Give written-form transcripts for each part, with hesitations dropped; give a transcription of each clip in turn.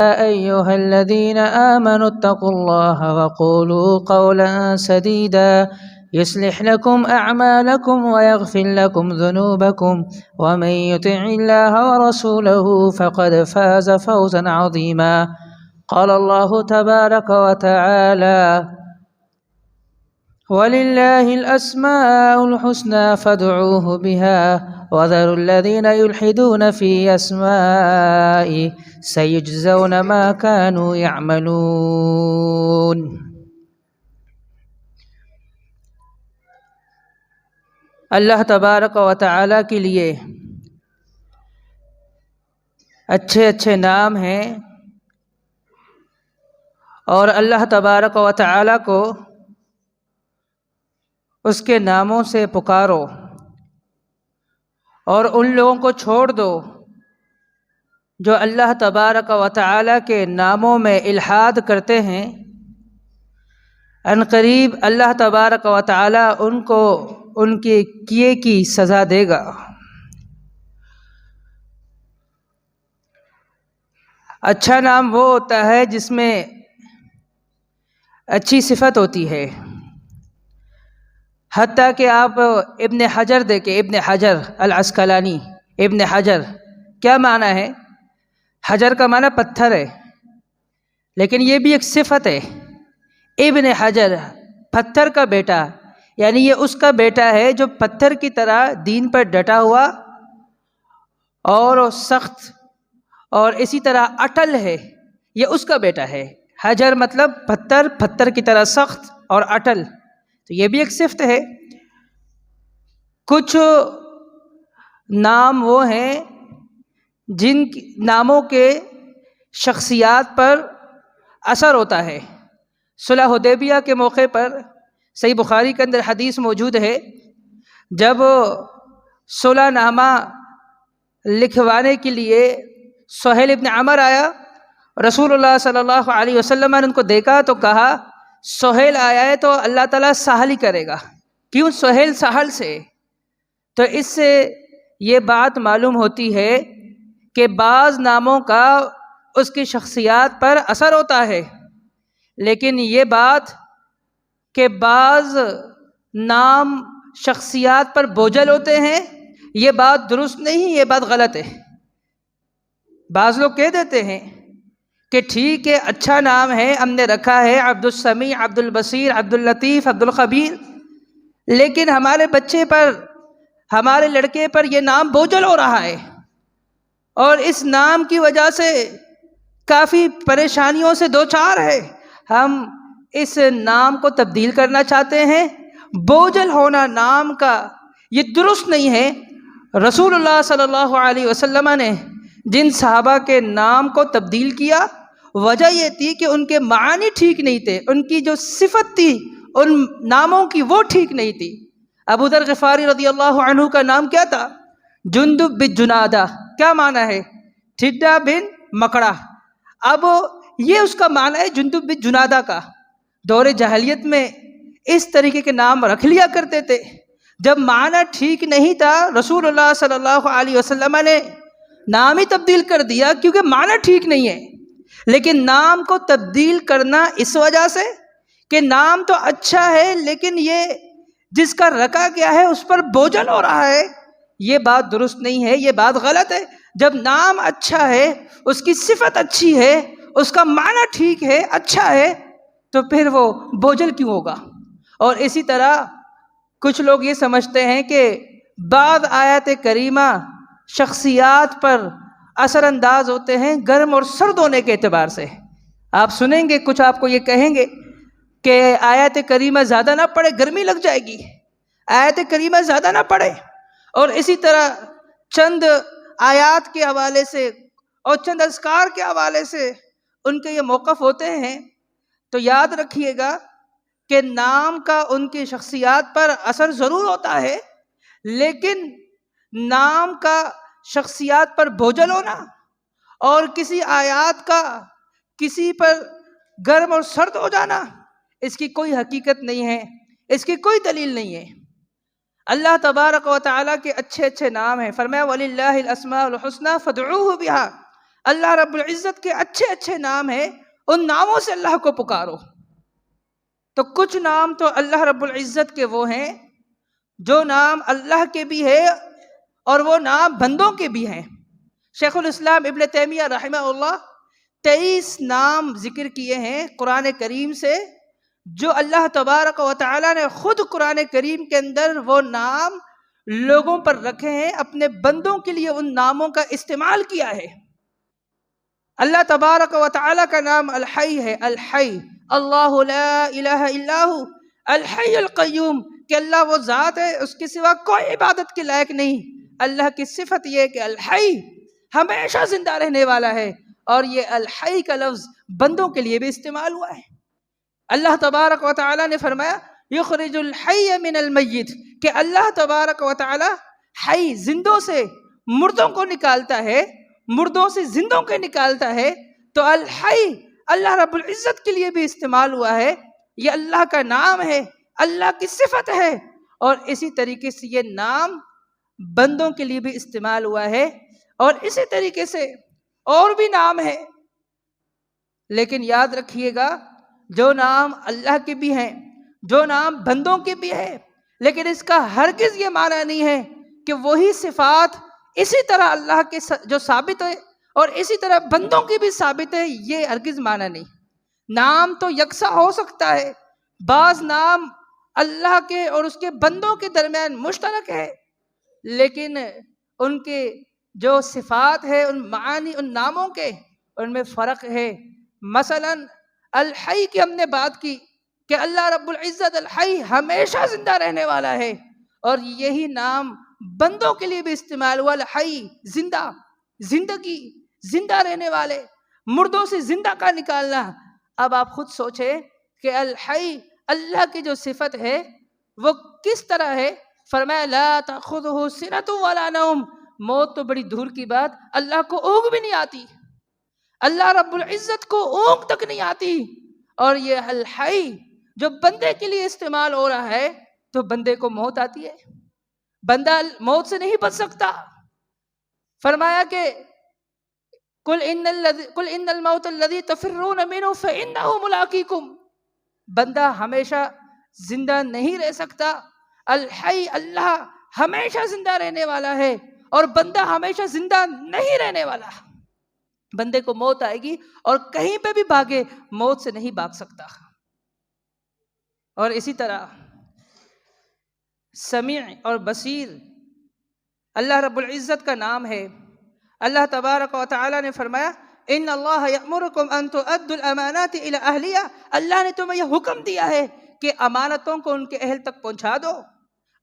يا أيها الذين آمنوا اتقوا الله وقولوا قولا سديدا يصلح لكم أعمالكم ويغفر لكم ذنوبكم ومن يطع الله ورسوله فقد فاز فوزا عظيما. قال الله تبارك وتعالى: وَلِلَّهِ الْأَسْمَاءُ الْحُسْنَى فَادْعُوهُ بِهَا وَذَرُوا الَّذِينَ يُلْحِدُونَ فِي أَسْمَائِهِ سَيُجْزَوْنَ مَا كَانُوا يَعْمَلُونَ۔ اللہ تبارک و تعالیٰ کے لیے اچھے اچھے نام ہیں، اور اللہ تبارک و تعالیٰ کو اس کے ناموں سے پکارو اور ان لوگوں کو چھوڑ دو جو اللہ تبارک و تعالیٰ کے ناموں میں الحاد کرتے ہیں۔ ان قریب اللہ تبارک و تعالیٰ ان کو ان کے کیے کی سزا دے گا۔ اچھا نام وہ ہوتا ہے جس میں اچھی صفت ہوتی ہے، حتیٰ کہ آپ ابن حجر دیکھیں، ابن حجر العسقلانی، ابن حجر کیا معنی ہے؟ حجر کا معنی پتھر ہے، لیکن یہ بھی ایک صفت ہے۔ ابن حجر پتھر کا بیٹا، یعنی یہ اس کا بیٹا ہے جو پتھر کی طرح دین پر ڈٹا ہوا اور سخت اور اسی طرح اٹل ہے، یہ اس کا بیٹا ہے۔ حجر مطلب پتھر، پتھر کی طرح سخت اور اٹل، تو یہ بھی ایک صفت ہے۔ کچھ نام وہ ہیں جن ناموں کے شخصیات پر اثر ہوتا ہے۔ صلح حدیبیہ کے موقع پر صحیح بخاری کے اندر حدیث موجود ہے، جب صلح نامہ لکھوانے کے لیے سہیل ابن عمر آیا، رسول اللہ صلی اللہ علیہ وسلم نے ان کو دیکھا تو کہا سہیل آیا ہے تو اللہ تعالیٰ سہل ہی کرے گا، کیوں؟ سہیل سہل سے۔ تو اس سے یہ بات معلوم ہوتی ہے کہ بعض ناموں کا اس کی شخصیات پر اثر ہوتا ہے، لیکن یہ بات کہ بعض نام شخصیات پر بوجھل ہوتے ہیں، یہ بات درست نہیں، یہ بات غلط ہے۔ بعض لوگ کہہ دیتے ہیں کہ ٹھیک ہے، اچھا نام ہے، ہم نے رکھا ہے عبد السمیع، عبد البصیر، عبد اللطیف، عبد الخبیر، لیکن ہمارے بچے پر، ہمارے لڑکے پر یہ نام بوجھل ہو رہا ہے، اور اس نام کی وجہ سے کافی پریشانیوں سے دوچار ہے، ہم اس نام کو تبدیل کرنا چاہتے ہیں۔ بوجھل ہونا نام کا یہ درست نہیں ہے۔ رسول اللہ صلی اللہ علیہ وسلم نے جن صحابہ کے نام کو تبدیل کیا، وجہ یہ تھی کہ ان کے معنی ٹھیک نہیں تھے، ان کی جو صفت تھی ان ناموں کی وہ ٹھیک نہیں تھی۔ ابو ذر غفاری رضی اللہ عنہ کا نام کیا تھا؟ جندب بن جنادہ، کیا معنی ہے؟ ٹھڈا بن مکڑا۔ اب یہ اس کا معنی ہے جندب بن جنادہ کا۔ دور جاہلیت میں اس طریقے کے نام رکھ لیا کرتے تھے، جب معنی ٹھیک نہیں تھا رسول اللہ صلی اللہ علیہ وسلم نے نام ہی تبدیل کر دیا، کیونکہ معنی ٹھیک نہیں ہے۔ لیکن نام کو تبدیل کرنا اس وجہ سے کہ نام تو اچھا ہے، لیکن یہ جس کا رکھا گیا ہے اس پر بوجھل ہو رہا ہے، یہ بات درست نہیں ہے، یہ بات غلط ہے۔ جب نام اچھا ہے، اس کی صفت اچھی ہے، اس کا معنی ٹھیک ہے، اچھا ہے، تو پھر وہ بوجھل کیوں ہوگا؟ اور اسی طرح کچھ لوگ یہ سمجھتے ہیں کہ بعض آیات کریمہ شخصیات پر اثر انداز ہوتے ہیں گرم اور سرد ہونے کے اعتبار سے۔ آپ سنیں گے کچھ آپ کو یہ کہیں گے کہ آیات کریمہ زیادہ نہ پڑھے، گرمی لگ جائے گی، آیات کریمہ زیادہ نہ پڑھے۔ اور اسی طرح چند آیات کے حوالے سے اور چند اذکار کے حوالے سے ان کے یہ موقف ہوتے ہیں، تو یاد رکھیے گا کہ نام کا ان کی شخصیات پر اثر ضرور ہوتا ہے، لیکن نام کا شخصیات پر بوجھل ہونا اور کسی آیات کا کسی پر گرم اور سرد ہو جانا، اس کی کوئی حقیقت نہیں ہے، اس کی کوئی دلیل نہیں ہے۔ اللہ تبارک و تعالیٰ کے اچھے اچھے نام ہیں، فرمایا وَلِلَّهِ الْأَسْمَاءُ الْحُسْنَى فَادْعُوهُ بِهَا، اللہ رب العزت کے اچھے اچھے نام ہیں، ان ناموں سے اللہ کو پکارو۔ تو کچھ نام تو اللہ رب العزت کے وہ ہیں جو نام اللہ کے بھی ہے اور وہ نام بندوں کے بھی ہیں۔ شیخ الاسلام ابن تیمیہ رحمہ اللہ 23 نام ذکر کیے ہیں قرآن کریم سے، جو اللہ تبارک و تعالیٰ نے خود قرآن کریم کے اندر وہ نام لوگوں پر رکھے ہیں، اپنے بندوں کے لیے ان ناموں کا استعمال کیا ہے۔ اللہ تبارک و تعالیٰ کا نام الحی ہے، الحی، اللہ لا الہ الا ہو الحی القیوم، کہ اللہ وہ ذات ہے اس کے سوا کوئی عبادت کے لائق نہیں۔ اللہ کی صفت یہ ہے کہ الحی، ہمیشہ زندہ رہنے والا ہے، اور یہ الحی کا لفظ بندوں کے لیے بھی استعمال ہوا ہے۔ اللہ تبارک و تعالیٰ نے فرمایا یخرج الحی من المیت، کہ اللہ تبارک و تعالیٰ حی، زندوں سے مردوں کو نکالتا ہے، مردوں سے زندوں کو نکالتا ہے۔ تو الحی اللہ رب العزت کے لیے بھی استعمال ہوا ہے، یہ اللہ کا نام ہے، اللہ کی صفت ہے، اور اسی طریقے سے یہ نام بندوں کے لیے بھی استعمال ہوا ہے، اور اسی طریقے سے اور بھی نام ہے۔ لیکن یاد رکھیے گا، جو نام اللہ کے بھی ہیں، جو نام بندوں کے بھی ہے، لیکن اس کا ہرگز یہ معنی نہیں ہے کہ وہی صفات اسی طرح اللہ کے جو ثابت ہے اور اسی طرح بندوں کی بھی ثابت ہے، یہ ہرگز معنی نہیں۔ نام تو یکساں ہو سکتا ہے، بعض نام اللہ کے اور اس کے بندوں کے درمیان مشترک ہے، لیکن ان کے جو صفات ہے، ان معانی، ان ناموں کے، ان میں فرق ہے۔ مثلا الحی کی ہم نے بات کی کہ اللہ رب العزت الحی، ہمیشہ زندہ رہنے والا ہے، اور یہی نام بندوں کے لیے بھی استعمال ہوا، الحی، زندہ، زندگی، زندہ رہنے والے، مردوں سے زندہ کا نکالنا۔ اب آپ خود سوچیں کہ الحی، اللہ کی جو صفت ہے وہ کس طرح ہے؟ فرمایا لا تأخذہ سنۃ ولا نوم، موت تو بڑی دور کی بات، اللہ کو اونگ بھی نہیں آتی، اللہ رب العزت کو اونگ تک نہیں آتی۔ اور یہ الحی جو بندے کے لیے استعمال ہو رہا ہے، تو بندے کو موت آتی ہے، بندہ موت سے نہیں بچ سکتا۔ فرمایا کہ قل ان الموت الذی تفرون منہ فانہ ملاقیکم، بندہ ہمیشہ زندہ نہیں رہ سکتا، الحی، اللہ ہمیشہ زندہ رہنے والا ہے، اور بندہ ہمیشہ زندہ نہیں رہنے والا۔ بندے کو موت آئے گی، اور کہیں پہ بھی بھاگے موت سے نہیں بھاگ سکتا۔ اور اسی طرح سمیع اور بصیر اللہ رب العزت کا نام ہے۔ اللہ تبارک و تعالیٰ نے فرمایا ان اللہ یأمرکم ان تؤدوا الامانات الی اہلیہا، اللہ نے تمہیں یہ حکم دیا ہے کہ امانتوں کو ان کے اہل تک پہنچا دو۔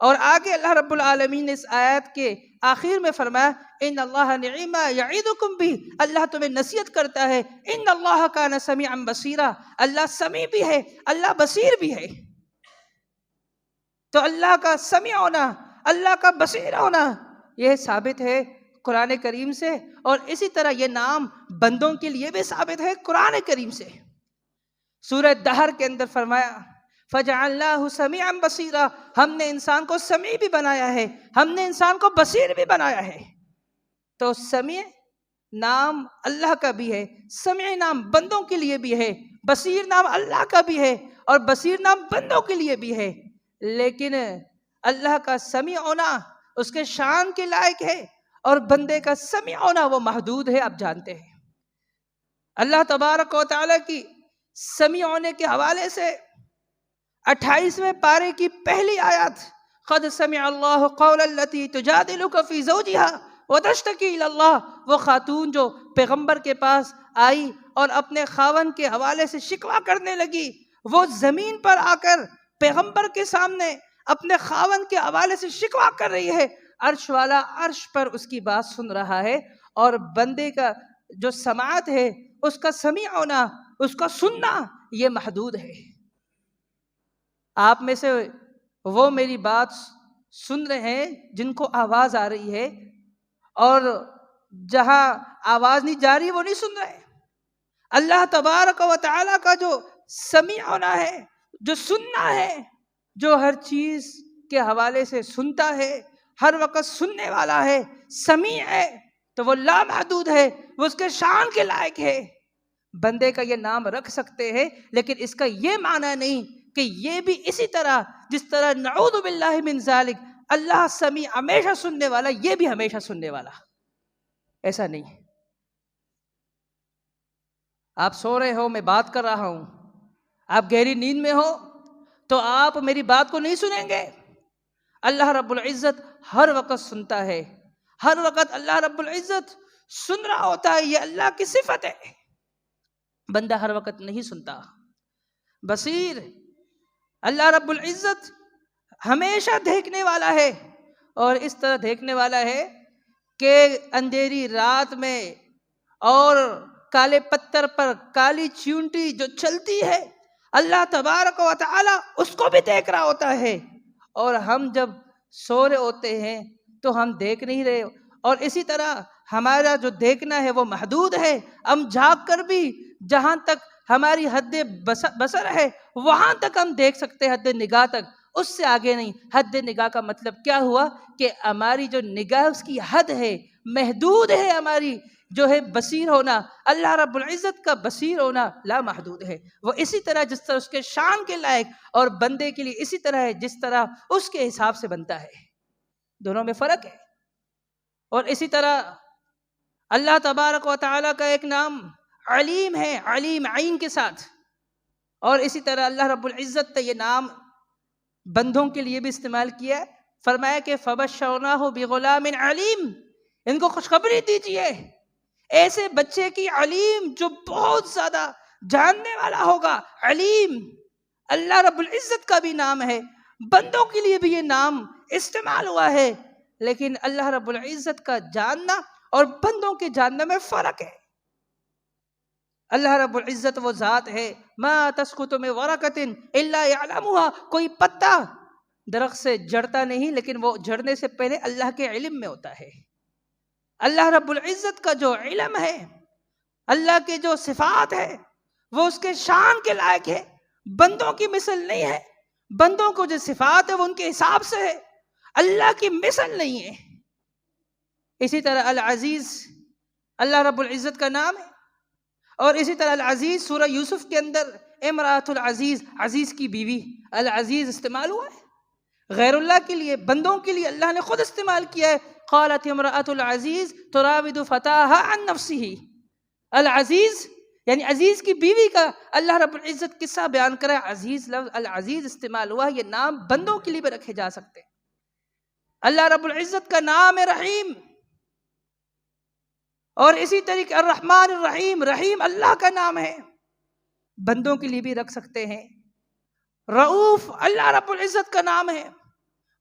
اور آگے اللہ رب العالمین نے اس آیت کے آخر میں فرمایا ان اللہ نعم ما یعظکم بہ، اللہ تمہیں نصیحت کرتا ہے، ان اللہ کان سمیعا بصیرا، اللہ سمیع بھی ہے، اللہ بصیر بھی ہے۔ تو اللہ کا سمیع ہونا، اللہ کا بصیر ہونا، یہ ثابت ہے قرآن کریم سے، اور اسی طرح یہ نام بندوں کے لیے بھی ثابت ہے قرآن کریم سے۔ سورہ دہر کے اندر فرمایا فَجَعَلْنَاهُ سَمِيعًا بَصِيرًا، ہم نے انسان کو سمیع بھی بنایا ہے، ہم نے انسان کو بصیر بھی بنایا ہے۔ تو سمیع نام اللہ کا بھی ہے، سمیع نام بندوں کے لیے بھی ہے، بصیر نام اللہ کا بھی ہے، اور بصیر نام بندوں کے لیے بھی ہے۔ لیکن اللہ کا سمیع ہونا اس کے شان کے لائق ہے، اور بندے کا سمیع ہونا وہ محدود ہے، آپ جانتے ہیں۔ اللہ تبارک و تعالیٰ کی سمیع ہونے کے حوالے سے 28ویں پارے کی پہلی آیت قد سمع اللہ قول التی تجادلک فی زوجہا وتشتکی الی اللہ، وہ خاتون جو پیغمبر کے پاس آئی اور اپنے خاوند کے حوالے سے شکوہ کرنے لگی، وہ زمین پر آ کر پیغمبر کے سامنے اپنے خاوند کے حوالے سے شکوہ کر رہی ہے، عرش والا عرش پر اس کی بات سن رہا ہے، اور بندے کا جو سماعت ہے، اس کا سمیع ہونا، اس کا سننا، یہ محدود ہے۔ آپ میں سے وہ میری بات سن رہے ہیں جن کو آواز آ رہی ہے، اور جہاں آواز نہیں جا رہی وہ نہیں سن رہے۔ اللہ تبارک و تعالیٰ کا جو سمیع ہونا ہے، جو سننا ہے، جو ہر چیز کے حوالے سے سنتا ہے، ہر وقت سننے والا ہے، سمیع ہے، تو وہ لامحدود ہے، وہ اس کے شان کے لائق ہے. بندے کا یہ نام رکھ سکتے ہیں، لیکن اس کا یہ معنی نہیں کہ یہ بھی اسی طرح جس طرح نعوذ باللہ من ذالک اللہ سمیع ہمیشہ سننے والا، یہ بھی ہمیشہ سننے والا. ایسا نہیں ہے. آپ سو رہے ہو، میں بات کر رہا ہوں، آپ گہری نیند میں ہو تو آپ میری بات کو نہیں سنیں گے. اللہ رب العزت ہر وقت سنتا ہے، ہر وقت اللہ رب العزت سن رہا ہوتا ہے، یہ اللہ کی صفت ہے. بندہ ہر وقت نہیں سنتا. بصیر اللہ رب العزت ہمیشہ دیکھنے والا ہے، اور اس طرح دیکھنے والا ہے کہ اندھیری رات میں اور کالے پتھر پر کالی چیونٹی جو چلتی ہے، اللہ تبارک و تعالی اس کو بھی دیکھ رہا ہوتا ہے. اور ہم جب سو رہے ہوتے ہیں تو ہم دیکھ نہیں رہے، اور اسی طرح ہمارا جو دیکھنا ہے وہ محدود ہے. ہم جھانک کر بھی جہاں تک ہماری حد بصر ہے وہاں تک ہم دیکھ سکتے ہیں، حد نگاہ تک، اس سے آگے نہیں. حد نگاہ کا مطلب کیا ہوا کہ ہماری جو نگاہ اس کی حد ہے، محدود ہے. ہماری جو ہے بصیر ہونا، اللہ رب العزت کا بصیر ہونا لامحدود ہے. وہ اسی طرح جس طرح اس کے شان کے لائق، اور بندے کے لیے اسی طرح ہے جس طرح اس کے حساب سے بنتا ہے. دونوں میں فرق ہے. اور اسی طرح اللہ تبارک و تعالیٰ کا ایک نام علیم ہے، علیم عین کے ساتھ. اور اسی طرح اللہ رب العزت نے یہ نام بندوں کے لیے بھی استعمال کیا. فرمایا کہ فَبَشَّرْنَاهُ بِغُلَامٍ عَلِيمٍ، ان کو خوشخبری دیجئے ایسے بچے کی علیم جو بہت زیادہ جاننے والا ہوگا. علیم اللہ رب العزت کا بھی نام ہے، بندوں کے لیے بھی یہ نام استعمال ہوا ہے، لیکن اللہ رب العزت کا جاننا اور بندوں کے جاننے میں فرق ہے. اللہ رب العزت وہ ذات ہے، ما تسقط من ورقۃ الا يعلمها، کوئی پتا درخت سے جڑتا نہیں لیکن وہ جھڑنے سے پہلے اللہ کے علم میں ہوتا ہے. اللہ رب العزت کا جو علم ہے، اللہ کے جو صفات ہے، وہ اس کے شان کے لائق ہے، بندوں کی مثل نہیں ہے. بندوں کو جو صفات ہے وہ ان کے حساب سے ہے، اللہ کی مثل نہیں ہے. اسی طرح العزیز اللہ رب العزت کا نام ہے. اور اسی طرح العزیز سورہ یوسف کے اندر امرأۃ العزیز، عزیز کی بیوی، العزیز استعمال ہوا ہے. غیر اللہ کے لیے، بندوں کے لیے اللہ نے خود استعمال کیا ہے. قالت امرأۃ العزیز تراود فتاها عن نفسه. العزیز یعنی عزیز کی بیوی کا اللہ رب العزت قصہ بیان کرا. عزیز لفظ العزیز استعمال ہوا. یہ نام بندوں کے لیے بھی رکھے جا سکتے ہیں. اللہ رب العزت کا نام ہے رحیم، اور اسی طریقے الرحمن الرحیم، رحیم اللہ کا نام ہے، بندوں کے لیے بھی رکھ سکتے ہیں. رؤوف اللہ رب العزت کا نام ہے،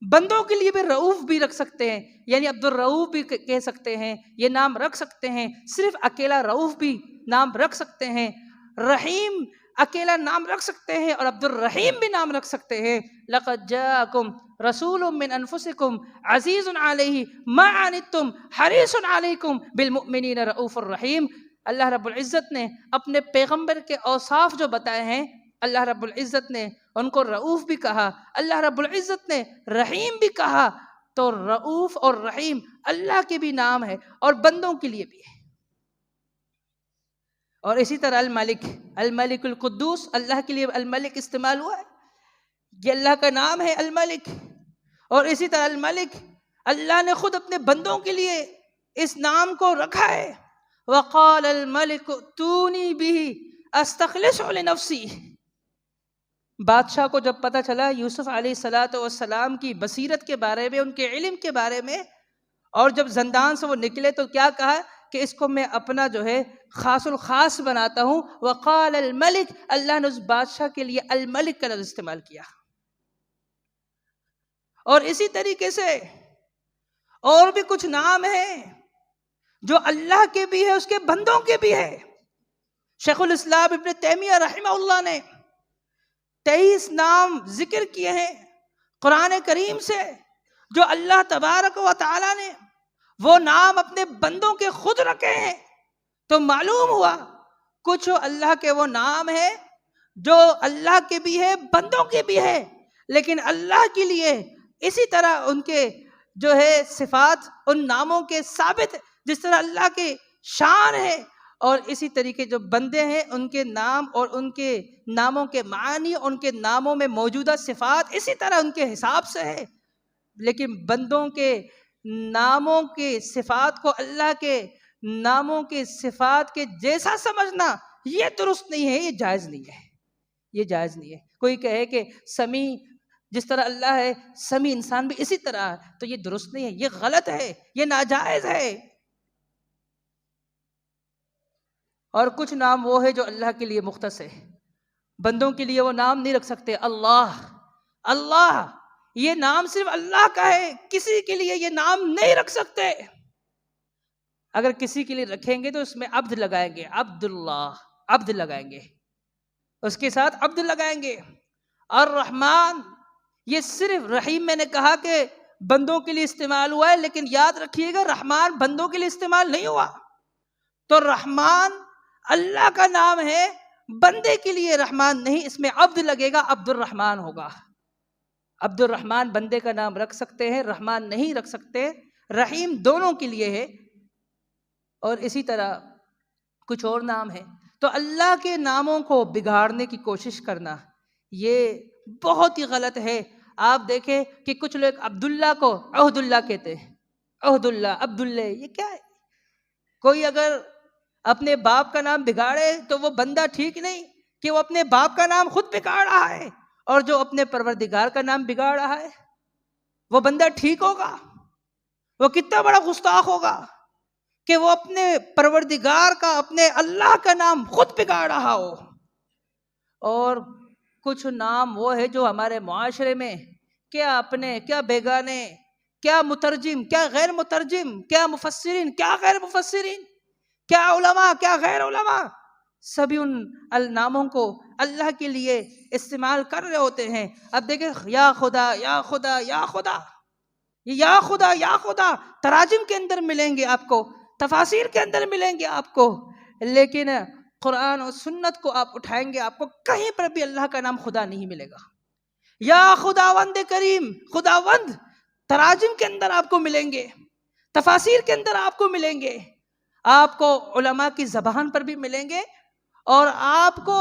بندوں کے لیے بھی رؤوف بھی رکھ سکتے ہیں، یعنی عبد الرؤوف بھی کہہ سکتے ہیں، یہ نام رکھ سکتے ہیں. صرف اکیلا رؤوف بھی نام رکھ سکتے ہیں. رحیم اکیلا نام رکھ سکتے ہیں، اور عبد الرحیم بھی نام رکھ سکتے ہیں. لقد جاءکم رسول من انفسکم عزیز علیہ ما عنتم حریص علیکم بالمؤمنین رؤوف الرحیم. اللہ رب العزت نے اپنے پیغمبر کے اوصاف جو بتائے ہیں، اللہ رب العزت نے ان کو رؤوف بھی کہا، اللہ رب العزت نے رحیم بھی کہا. تو رؤوف اور رحیم اللہ کے بھی نام ہے اور بندوں کے لیے بھی ہے. اور اسی طرح الملک، الملک القدوس اللہ کے لیے الملک استعمال ہوا ہے، یہ اللہ کا نام ہے الملک. اور اسی طرح الملک اللہ نے خود اپنے بندوں کے لیے اس نام کو رکھا ہے. وقال الملک ائتونی بہ استخلصہ لنفسی. بادشاہ کو جب پتہ چلا یوسف علیہ السلام کی بصیرت کے بارے میں، ان کے علم کے بارے میں، اور جب زندان سے وہ نکلے تو کیا کہا کہ اس کو میں اپنا جو ہے خاص الخاص بناتا ہوں. وقال الملک، اللہ نے اس بادشاہ کے لیے الملک کا لفظ استعمال کیا. اور اسی طریقے سے اور بھی کچھ نام ہیں جو اللہ کے بھی ہے، اس کے بندوں کے بھی ہے. شیخ الاسلام ابن تیمیہ رحمہ اللہ نے 23 نام ذکر کیے ہیں قرآن کریم سے، جو اللہ تبارک و تعالی نے وہ نام اپنے بندوں کے خود رکھے ہیں. تو معلوم ہوا کچھ اللہ کے وہ نام ہیں جو اللہ کے بھی ہے، بندوں کے بھی ہے، لیکن اللہ کے لیے اسی طرح ان کے جو ہے صفات ان ناموں کے ثابت جس طرح اللہ کے شان ہے، اور اسی طریقے جو بندے ہیں ان کے نام اور ان کے ناموں کے معنی، ان کے ناموں میں موجودہ صفات اسی طرح ان کے حساب سے ہے۔ لیکن بندوں کے ناموں کے صفات کو اللہ کے ناموں کے صفات کے جیسا سمجھنا یہ درست نہیں ہے، یہ جائز نہیں ہے، یہ جائز نہیں ہے۔ کوئی کہے کہ سمیع جس طرح اللہ ہے، سمیع انسان بھی اسی طرح ہے، تو یہ درست نہیں ہے، یہ غلط ہے، یہ ناجائز ہے۔ اور کچھ نام وہ ہے جو اللہ کے لیے مختص ہے، بندوں کے لیے وہ نام نہیں رکھ سکتے۔ اللہ، اللہ یہ نام صرف اللہ کا ہے، کسی کے لیے یہ نام نہیں رکھ سکتے۔ اگر کسی کے لیے رکھیں گے تو اس میں عبد لگائیں گے، عبداللہ، عبد لگائیں گے، اس کے ساتھ عبد لگائیں گے۔ الرحمن یہ صرف رحیم میں نے کہا کہ بندوں کے لیے استعمال ہوا ہے، لیکن یاد رکھیے گا رحمان بندوں کے لیے استعمال نہیں ہوا۔ تو رحمان اللہ کا نام ہے، بندے کے لیے رحمان نہیں، اس میں عبد لگے گا، عبد الرحمن ہوگا۔ عبد الرحمن بندے کا نام رکھ سکتے ہیں، رحمان نہیں رکھ سکتے۔ رحیم دونوں کے لیے ہے۔ اور اسی طرح کچھ اور نام ہے۔ تو اللہ کے ناموں کو بگاڑنے کی کوشش کرنا یہ بہت ہی غلط ہے۔ آپ دیکھیں کہ کچھ لوگ عبداللہ کو عہد اللہ کہتے ہیں، عہد اللہ، عبداللہ، یہ کیا ہے؟ کوئی اگر اپنے باپ کا نام بگاڑے تو وہ بندہ ٹھیک نہیں کہ وہ اپنے باپ کا نام خود بگاڑ رہا ہے، اور جو اپنے پروردگار کا نام بگاڑ رہا ہے وہ بندہ ٹھیک ہوگا؟ وہ کتنا بڑا گستاخ ہوگا کہ وہ اپنے پروردگار کا، اپنے اللہ کا نام خود بگاڑ رہا ہو۔ اور کچھ نام وہ ہے جو ہمارے معاشرے میں کیا اپنے، کیا بیگانے، کیا مترجم، کیا غیر مترجم، کیا مفسرین، کیا غیر مفسرین، کیا علماء، کیا غیر علماء، سبھی ان ناموں کو اللہ کے لیے استعمال کر رہے ہوتے ہیں۔ اب دیکھیں یا خدا، یا خدا، یا خدا، یا خدا، یا خدا تراجم کے اندر ملیں گے آپ کو، تفاسیر کے اندر ملیں گے آپ کو، لیکن قرآن اور سنت کو آپ اٹھائیں گے آپ کو کہیں پر بھی اللہ کا نام خدا نہیں ملے گا۔ یا خداوند کریم، خداوند تراجم کے اندر آپ کو ملیں گے، تفاسیر کے اندر آپ کو ملیں گے، آپ کو علماء کی زبان پر بھی ملیں گے، اور آپ کو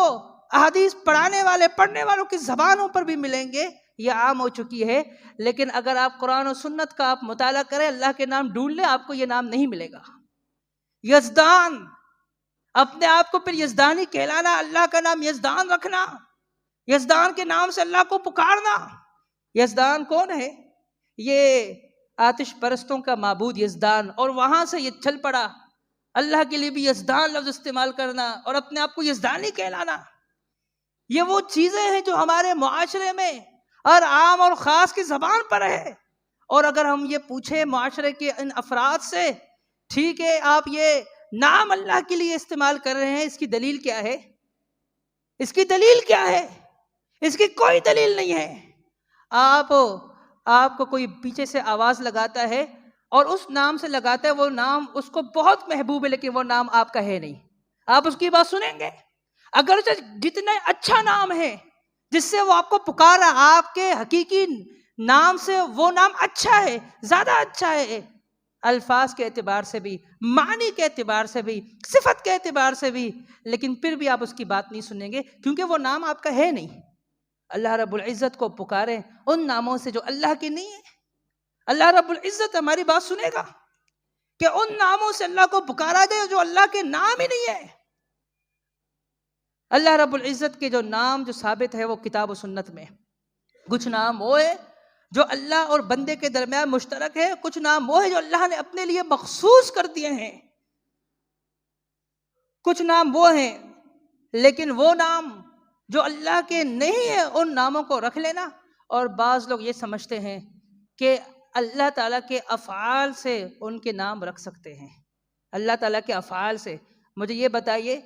احادیث پڑھانے والے، پڑھنے والوں کی زبانوں پر بھی ملیں گے۔ یہ عام ہو چکی ہے، لیکن اگر آپ قرآن و سنت کا آپ مطالعہ کریں، اللہ کے نام ڈھونڈ لیں، آپ کو یہ نام نہیں ملے گا۔ یزدان، اپنے آپ کو پھر یزدانی کہلانا، اللہ کا نام یزدان رکھنا، یزدان کے نام سے اللہ کو پکارنا۔ یزدان کون ہے؟ یہ آتش پرستوں کا معبود یزدان، اور وہاں سے یہ چل پڑا اللہ کے لیے بھی یزدان لفظ استعمال کرنا اور اپنے آپ کو یزدانی کہلانا۔ یہ وہ چیزیں ہیں جو ہمارے معاشرے میں اور عام اور خاص کی زبان پر ہے۔ اور اگر ہم یہ پوچھیں معاشرے کے ان افراد سے، ٹھیک ہے آپ یہ نام اللہ کے لیے استعمال کر رہے ہیں، اس کی دلیل کیا ہے؟ اس کی دلیل کیا ہے؟ اس کی کوئی دلیل نہیں ہے۔ آپ کو کوئی پیچھے سے آواز لگاتا ہے اور اس نام سے لگاتا ہے، وہ نام اس کو بہت محبوب ہے، لیکن وہ نام آپ کا ہے نہیں، آپ اس کی بات سنیں گے؟ اگرچہ جتنے اچھا نام ہے جس سے وہ آپ کو پکارا، آپ کے حقیقی نام سے وہ نام اچھا ہے، زیادہ اچھا ہے، الفاظ کے اعتبار سے بھی، معنی کے اعتبار سے بھی، صفت کے اعتبار سے بھی، لیکن پھر بھی آپ اس کی بات نہیں سنیں گے، کیونکہ وہ نام آپ کا ہے نہیں۔ اللہ رب العزت کو پکاریں ان ناموں سے جو اللہ کے نہیں ہے، اللہ رب العزت ہماری بات سنے گا کہ ان ناموں سے اللہ کو پکارا جائے جو اللہ کے نام ہی نہیں ہے۔ اللہ رب العزت کے جو نام جو ثابت ہے وہ کتاب و سنت میں، کچھ نام وہ ہے جو اللہ اور بندے کے درمیان مشترک ہے، کچھ نام وہ ہے جو اللہ نے اپنے لیے مخصوص کر دیے ہیں، کچھ نام وہ ہیں، لیکن وہ نام جو اللہ کے نہیں ہے ان ناموں کو رکھ لینا۔ اور بعض لوگ یہ سمجھتے ہیں کہ اللہ تعالیٰ کے افعال سے ان کے نام رکھ سکتے ہیں، اللہ تعالیٰ کے افعال سے۔ مجھے یہ بتائیے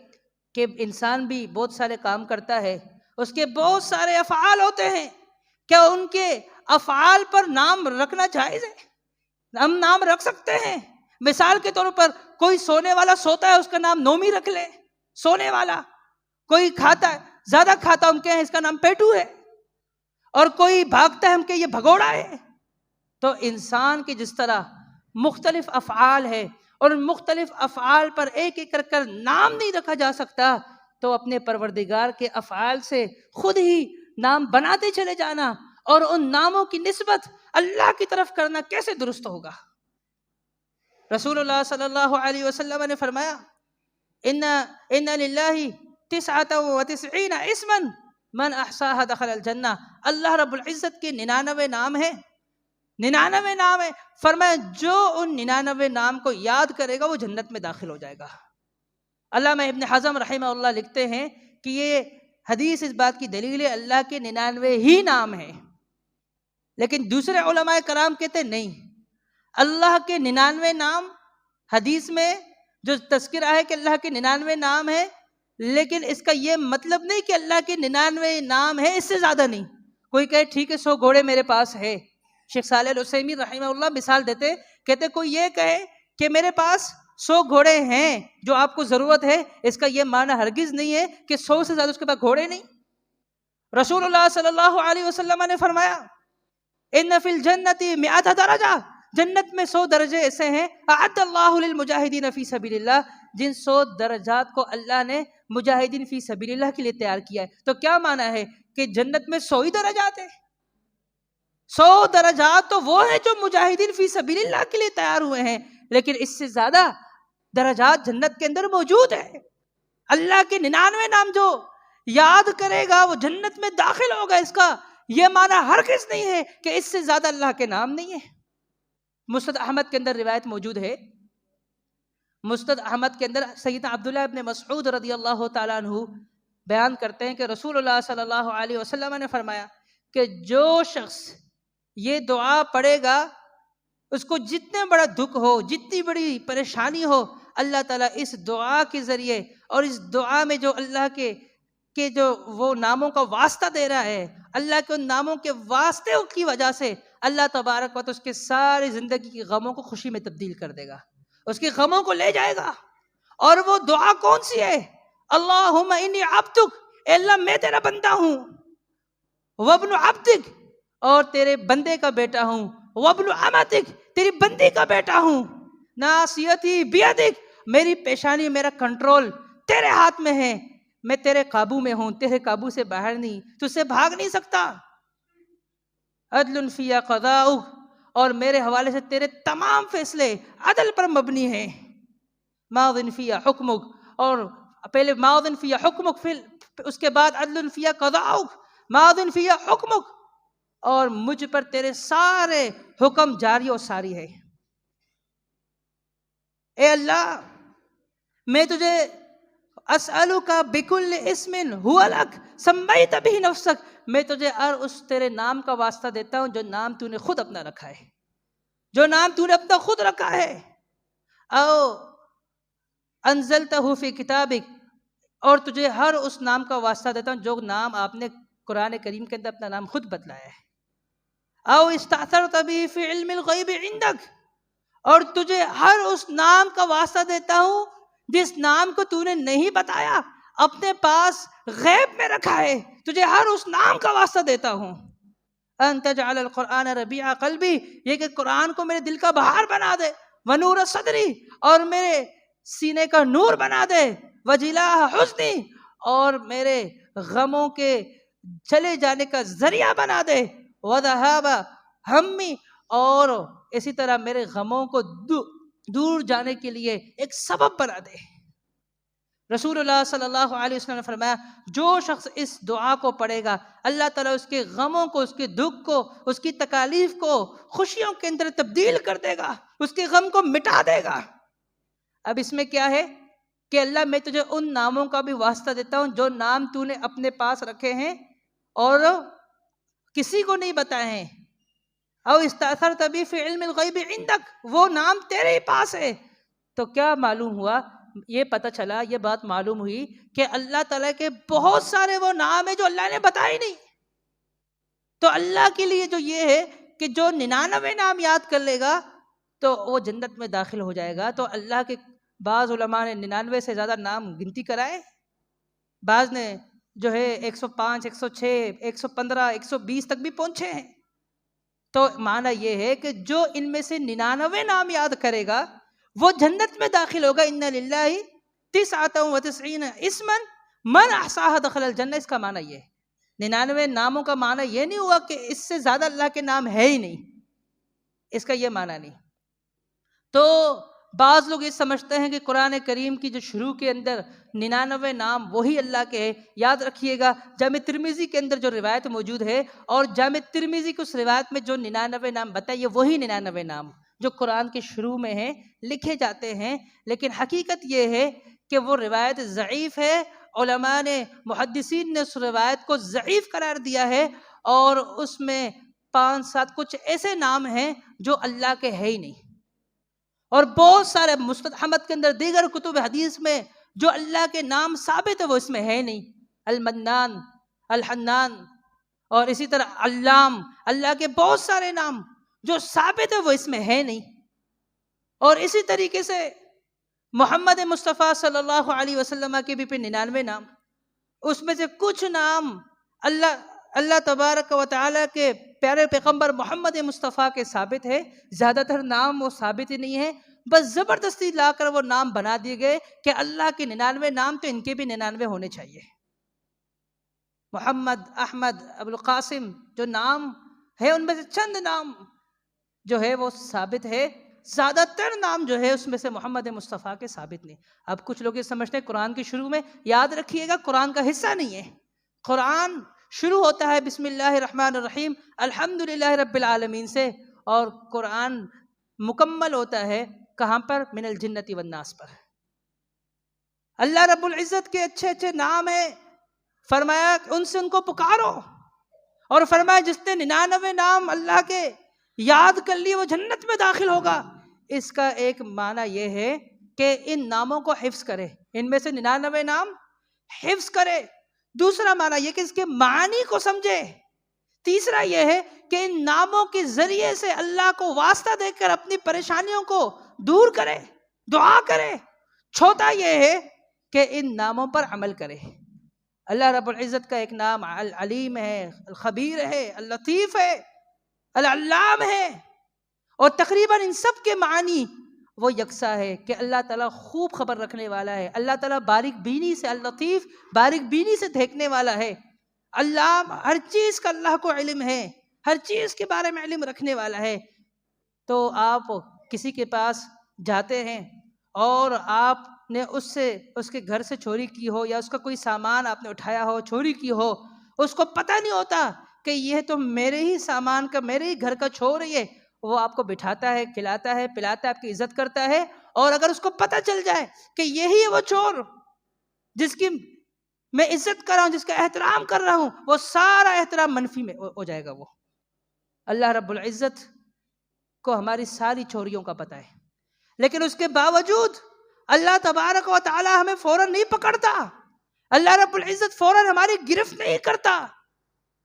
کہ انسان بھی بہت سارے کام کرتا ہے، اس کے بہت سارے افعال ہوتے ہیں، کیا ان کے افعال پر نام رکھنا جائز ہے؟ ہم نام رکھ سکتے ہیں؟ مثال کے طور پر کوئی سونے والا سوتا ہے، اس کا نام نومی رکھ لے، سونے والا۔ کوئی کھاتا ہے، زیادہ کھاتا، ہم کہیں اس کا نام پیٹو ہے، اور کوئی بھاگتا ہے، ہم کہیں یہ بھگوڑا ہے۔ تو انسان کی جس طرح مختلف افعال ہے، اور مختلف افعال پر ایک ایک کر نام نہیں رکھا جا سکتا، تو اپنے پروردگار کے افعال سے خود ہی نام بناتے چلے جانا اور ان ناموں کی نسبت اللہ کی طرف کرنا کیسے درست ہوگا؟ رسول اللہ صلی اللہ علیہ وسلم نے فرمایا ان للہ 99 اسما من احصاها دخل الجنہ، اللہ رب العزت کے 99 نام ہیں، 99 نام ہیں، فرمایا جو ان 99 نام کو یاد کرے گا وہ جنت میں داخل ہو جائے گا۔ علامہ ابن حزم رحمہ اللہ لکھتے ہیں کہ یہ حدیث اس بات کی دلیل ہے اللہ کے 99 ہی نام ہیں، لیکن دوسرے علماء کرام کہتے ہیں نہیں، اللہ کے 99 نام، حدیث میں جو تذکرہ ہے کہ اللہ کے 99 نام ہیں، لیکن اس کا یہ مطلب نہیں کہ اللہ کے 99 نام ہیں، اس سے زیادہ نہیں۔ کوئی کہے ٹھیک ہے 100 گھوڑے میرے پاس ہے، شیخ صالح العثیمین رحمہ اللہ مثال دیتے، کہتے کوئی یہ کہے کہ میرے پاس 100 گھوڑے ہیں جو آپ کو ضرورت ہے، اس کا یہ معنی ہرگز نہیں ہے کہ 100 سے زیادہ اس کے پاس گھوڑے نہیں۔ رسول اللہ صلی اللہ علیہ وسلم نے فرمایا ان فی الجنت 100 درجہ، جنت میں 100 درجے ایسے ہیں اعد اللہ للمجاہدین فی سبیل اللہ، جن 100 درجات کو اللہ نے مجاہدین فی سبیل اللہ کے لیے تیار کیا ہے۔ تو کیا معنی ہے کہ جنت میں 100 ہی درجات ہیں؟ 100 درجات تو وہ ہیں جو مجاہدین فی سبیل اللہ کے لیے تیار ہوئے ہیں، لیکن اس سے زیادہ درجات جنت کے اندر موجود ہیں۔ اللہ کے 99 نام جو یاد کرے گا وہ جنت میں داخل ہوگا، اس کا یہ معنی ہرگز نہیں ہے کہ اس سے زیادہ اللہ کے نام نہیں ہے۔ مسند احمد کے اندر روایت موجود ہے، مسند احمد کے اندر سیدنا عبداللہ ابن مسعود رضی اللہ تعالیٰ عنہ بیان کرتے ہیں کہ رسول اللہ صلی اللہ علیہ وسلم نے فرمایا کہ جو شخص یہ دعا پڑھے گا، اس کو جتنا بڑا دکھ ہو، جتنی بڑی پریشانی ہو، اللہ تعالیٰ اس دعا کے ذریعے اور اس دعا میں جو اللہ کے جو وہ ناموں کا واسطہ دے رہا ہے، اللہ کے ان ناموں کے واسطے کی وجہ سے اللہ تبارک و تعالیٰ اس کے ساری زندگی کی غموں کو خوشی میں تبدیل کر دے گا، اس کی غموں کو لے جائے گا۔ اور وہ دعا کون سی ہے؟ اللہم انی عبدک، اے اللہ میں تیرا بندہ ہوں، وابن عبدک، اور تیرے بندے کا بیٹا ہوں، وابن امتک، تیری بندی کا بیٹا ہوں، ناصیتی بیدک، میری پیشانی، میرا کنٹرول تیرے ہاتھ میں ہے، میں تیرے قابو میں ہوں، تیرے قابو سے باہر نہیں، تجھ سے بھاگ نہیں سکتا۔ عدل فی قضاؤک، اور میرے حوالے سے تیرے تمام فیصلے عدل پر مبنی ہیں۔ ماض فی حکمک، اور پہلے ماض فی حکمک، اس کے بعد عدل فی قضاؤک، ماض فی حکمک، اور مجھ پر تیرے سارے حکم جاری اور ساری ہے۔ اے اللہ میں تجھے اسألک بکل اسم هو لک سمیت بہ نفسک، میں تجھے ہر اس تیرے نام کا واسطہ دیتا ہوں جو نام تو نے خود اپنا رکھا ہے، جو نام تو نے اپنا خود رکھا ہے، او انزلتہ فی کتابک، اور تجھے ہر اس نام کا واسطہ دیتا ہوں جو نام آپ نے قرآن کریم کے اندر اپنا نام خود بتلایا ہے، او استأثرت بہ فی علم الغیب عندک، اور تجھے ہر اس نام کا واسطہ دیتا ہوں جس نام کو تو نے نہیں بتایا، اپنے پاس غیب میں رکھا ہے، تجھے ہر اس نام کا واسطہ دیتا ہوں۔ ان تجعل القرآن ربیع قلبی، یہ کہ قرآن کو میرے دل کا بہار بنا دے، ونور صدری، اور میرے سینے کا نور بنا دے، وجلاء حزنی، اور میرے غموں کے چلے جانے کا ذریعہ بنا دے، وذهاب ہمی، اور اسی طرح میرے غموں کو دور جانے کے لیے ایک سبب بنا دے۔ رسول اللہ صلی اللہ علیہ وسلم نے فرمایا جو شخص اس دعا کو پڑھے گا، اللہ تعالیٰ اس کے غموں کو، اس کے دکھ کو، اس کی تکالیف کو خوشیوں کے اندر تبدیل کر دے گا، اس کے غم کو مٹا دے گا۔ اب اس میں کیا ہے کہ اللہ میں تجھے ان ناموں کا بھی واسطہ دیتا ہوں جو نام تو نے اپنے پاس رکھے ہیں اور کسی کو نہیں بتائے ہیں، او استأثرت بہ فی علم الغیب عندک، وہ نام تیرے ہی پاس ہے۔ تو کیا معلوم ہوا؟ یہ پتہ چلا، یہ بات معلوم ہوئی کہ اللہ تعالیٰ کے بہت سارے وہ نام ہیں جو اللہ نے بتائے نہیں۔ تو اللہ کے لیے جو یہ ہے کہ جو 99 نام یاد کر لے گا تو وہ جنت میں داخل ہو جائے گا۔ تو اللہ کے بعض علماء نے 99 سے زیادہ نام گنتی کرائے، بعض نے جو ہے 105، 106، 115، 120 تک بھی پہنچے ہیں۔ تو معنی یہ ہے کہ جو ان میں سے 99 نام یاد کرے گا وہ جنت میں داخل ہوگا. ان للہ 99 اسما من احصاها دخل الجنہ. اس کا معنی یہ ہے، 99 ناموں کا معنی یہ نہیں ہوا کہ اس سے زیادہ اللہ کے نام ہے ہی نہیں، اس کا یہ معنی نہیں. تو بعض لوگ یہ سمجھتے ہیں کہ قرآن کریم کی جو شروع کے اندر 99 نام وہی اللہ کے ہے. یاد رکھیے گا جامع ترمذی کے اندر جو روایت موجود ہے، اور جامع ترمذی کی اس روایت میں جو 99 نام بتائے، یہ وہی 99 نام جو قرآن کے شروع میں ہیں لکھے جاتے ہیں. لیکن حقیقت یہ ہے کہ وہ روایت ضعیف ہے. علماء نے، محدثین نے اس روایت کو ضعیف قرار دیا ہے، اور اس میں 5-7 کچھ ایسے نام ہیں جو اللہ کے ہے ہی نہیں. اور بہت سارے مسند احمد کے اندر، دیگر کتب حدیث میں جو اللہ کے نام ثابت ہے وہ اس میں ہے نہیں. المنان، الحنان، اور اسی طرح علام، اللہ کے بہت سارے نام جو ثابت ہے وہ اس میں ہے نہیں. اور اسی طریقے سے محمد مصطفیٰ صلی اللہ علیہ وسلم کے بھی 99 نام، اس میں سے کچھ نام اللہ تبارک و تعالیٰ کے پیارے پیغمبر محمد مصطفیٰ کے ثابت ہے. زیادہ تر نام وہ ثابت ہی نہیں ہے، بس زبردستی لا کر وہ نام بنا دیے گئے کہ اللہ کے 99 نام تو ان کے بھی 99 ہونے چاہیے. محمد، احمد، ابوالقاسم جو نام ہے ان میں سے چند نام جو ہے وہ ثابت ہے، زیادہ تر نام جو ہے اس میں سے محمد مصطفیٰ کے ثابت نہیں. اب کچھ لوگ یہ سمجھتے ہیں قرآن کے شروع میں، یاد رکھیے گا قرآن کا حصہ نہیں ہے. قرآن شروع ہوتا ہے بسم اللہ الرحمن الرحیم الحمدللہ رب العالمین سے، اور قرآن مکمل ہوتا ہے کہاں پر؟ من الجنت والناس پر. اللہ رب العزت کے اچھے اچھے نام ہیں، فرمایا ان سے ان کو پکارو، اور فرمایا جس نے 99 نام اللہ کے یاد کر لیے وہ جنت میں داخل ہوگا. اس کا ایک معنی یہ ہے کہ ان ناموں کو حفظ کرے، ان میں سے 99 نام حفظ کرے. دوسرا معنی یہ کہ اس کے معنی کو سمجھے. تیسرا یہ ہے کہ ان ناموں کے ذریعے سے اللہ کو واسطہ دے کر اپنی پریشانیوں کو دور کرے، دعا کرے. چوتھا یہ ہے کہ ان ناموں پر عمل کرے. اللہ رب العزت کا ایک نام العلیم ہے، الخبیر ہے، اللطیف ہے، العلام ہے، اور تقریباً ان سب کے معنی وہ یکساں ہے کہ اللہ تعالیٰ خوب خبر رکھنے والا ہے. اللہ تعالیٰ باریک بینی سے، اللطیف باریک بینی سے دیکھنے والا ہے. علام، ہر چیز کا اللہ کو علم ہے، ہر چیز کے بارے میں علم رکھنے والا ہے. تو آپ کسی کے پاس جاتے ہیں اور آپ نے اس کے گھر سے چوری کی ہو، یا اس کا کوئی سامان آپ نے اٹھایا ہو، چوری کی ہو، اس کو پتہ نہیں ہوتا کہ یہ تو میرے ہی سامان کا، میرے ہی گھر کا چور ہے. وہ آپ کو بٹھاتا ہے، کھلاتا ہے، پلاتا ہے، آپ کی عزت کرتا ہے. اور اگر اس کو پتہ چل جائے کہ یہی ہے وہ چور جس کی میں عزت کر رہا ہوں، جس کا احترام کر رہا ہوں، وہ سارا احترام منفی میں ہو جائے گا. وہ اللہ رب العزت کو ہماری ساری چوریوں کا پتہ ہے، لیکن اس کے باوجود اللہ تبارک و تعالی ہمیں فوراً نہیں پکڑتا، اللہ رب العزت فوراً ہماری گرفت نہیں کرتا.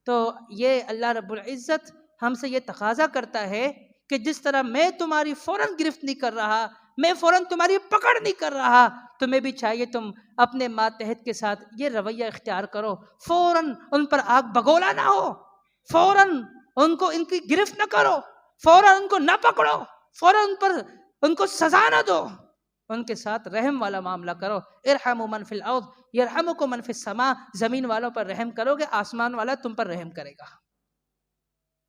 تو یہ اللہ رب العزت ہم سے یہ تقاضا کرتا ہے کہ جس طرح میں تمہاری فوراً گرفت نہیں کر رہا، میں فوراً تمہاری پکڑ نہیں کر رہا، تمہیں بھی چاہیے تم اپنے ماتحت کے ساتھ یہ رویہ اختیار کرو. فوراً ان پر آگ بگولا نہ ہو، فوراً ان کی گرفت نہ کرو، فوراً ان کو نہ پکڑو، فوراً ان کو سزا نہ دو، ان کے ساتھ رحم والا معاملہ کرو. ارحموا من فی الارض یرحمکم من فی السماء. زمین والوں پر رحم کرو گے، آسمان والا تم پر رحم کرے گا.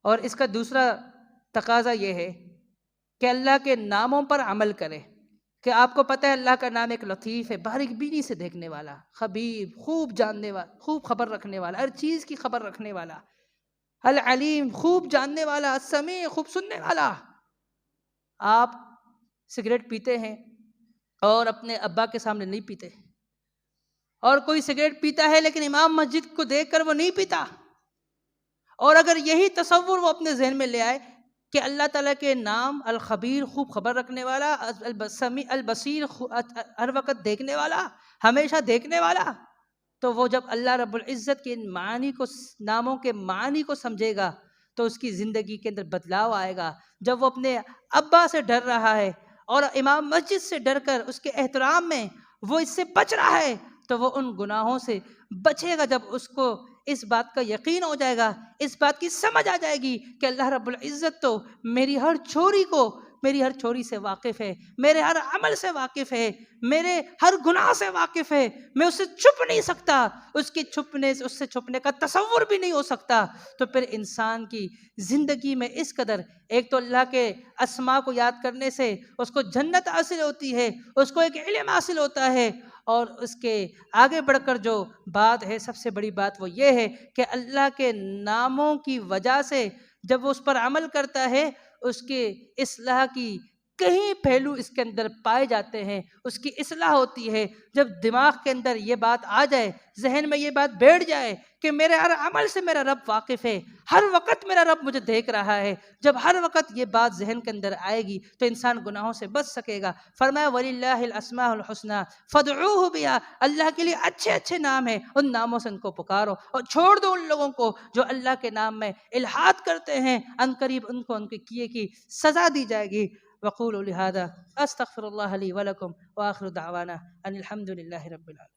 اور اس کا دوسرا تقاضا یہ ہے کہ اللہ کے ناموں پر عمل کرے. کہ آپ کو پتہ ہے اللہ کا نام ایک لطیف ہے، باریک بینی سے دیکھنے والا، خبیر خوب جاننے والا، خوب خبر رکھنے والا، ہر چیز کی خبر رکھنے والا، العلیم خوب جاننے والا، السمیع خوب سننے والا. آپ سگریٹ پیتے ہیں اور اپنے ابا کے سامنے نہیں پیتے، اور کوئی سگریٹ پیتا ہے لیکن امام مسجد کو دیکھ کر وہ نہیں پیتا. اور اگر یہی تصور وہ اپنے ذہن میں لے آئے کہ اللہ تعالیٰ کے نام الخبیر خوب خبر رکھنے والا، السمیع البصیر ہر وقت دیکھنے والا، ہمیشہ دیکھنے والا، تو وہ جب اللہ رب العزت کے ان معانی کو، ناموں کے معانی کو سمجھے گا تو اس کی زندگی کے اندر بدلاؤ آئے گا. جب وہ اپنے ابا سے ڈر رہا ہے اور امام مسجد سے ڈر کر اس کے احترام میں وہ اس سے بچ رہا ہے، تو وہ ان گناہوں سے بچے گا. جب اس کو اس بات کا یقین ہو جائے گا، اس بات کی سمجھ آ جائے گی کہ اللہ رب العزت تو میری ہر چوری کو، میری ہر چوری سے واقف ہے، میرے ہر عمل سے واقف ہے، میرے ہر گناہ سے واقف ہے، میں اس سے چھپ نہیں سکتا، اس سے چھپنے کا تصور بھی نہیں ہو سکتا۔ تو پھر انسان کی زندگی میں اس قدر، ایک تو اللہ کے اسماء کو یاد کرنے سے اس کو جنت حاصل ہوتی ہے، اس کو ایک علم حاصل ہوتا ہے، اور اس کے آگے بڑھ کر جو بات ہے، سب سے بڑی بات وہ یہ ہے کہ اللہ کے ناموں کی وجہ سے جب وہ اس پر عمل کرتا ہے، اس کے اصلاح کی کئی پہلو اس کے اندر پائے جاتے ہیں، اس کی اصلاح ہوتی ہے۔ جب دماغ کے اندر یہ بات آ جائے، ذہن میں یہ بات بیٹھ جائے کہ میرے ہر عمل سے میرا رب واقف ہے، ہر وقت میرا رب مجھے دیکھ رہا ہے، جب ہر وقت یہ بات ذہن کے اندر آئے گی تو انسان گناہوں سے بچ سکے گا۔ فرمایا وَلِلَّهِ الْأَسْمَاءُ الْحُسْنَى فَادْعُوهُ بِهَا، اللہ کے لیے اچھے اچھے نام ہیں، ان ناموں سے ان کو پکارو، اور چھوڑ دو ان لوگوں کو جو اللہ کے نام میں الحاد کرتے ہیں، ان قریب ان کو ان کے کیے کی سزا دی جائے گی۔ وقولوا لهذا استغفر الله لي ولكم واخر دعوانا ان الحمد لله رب العالمين۔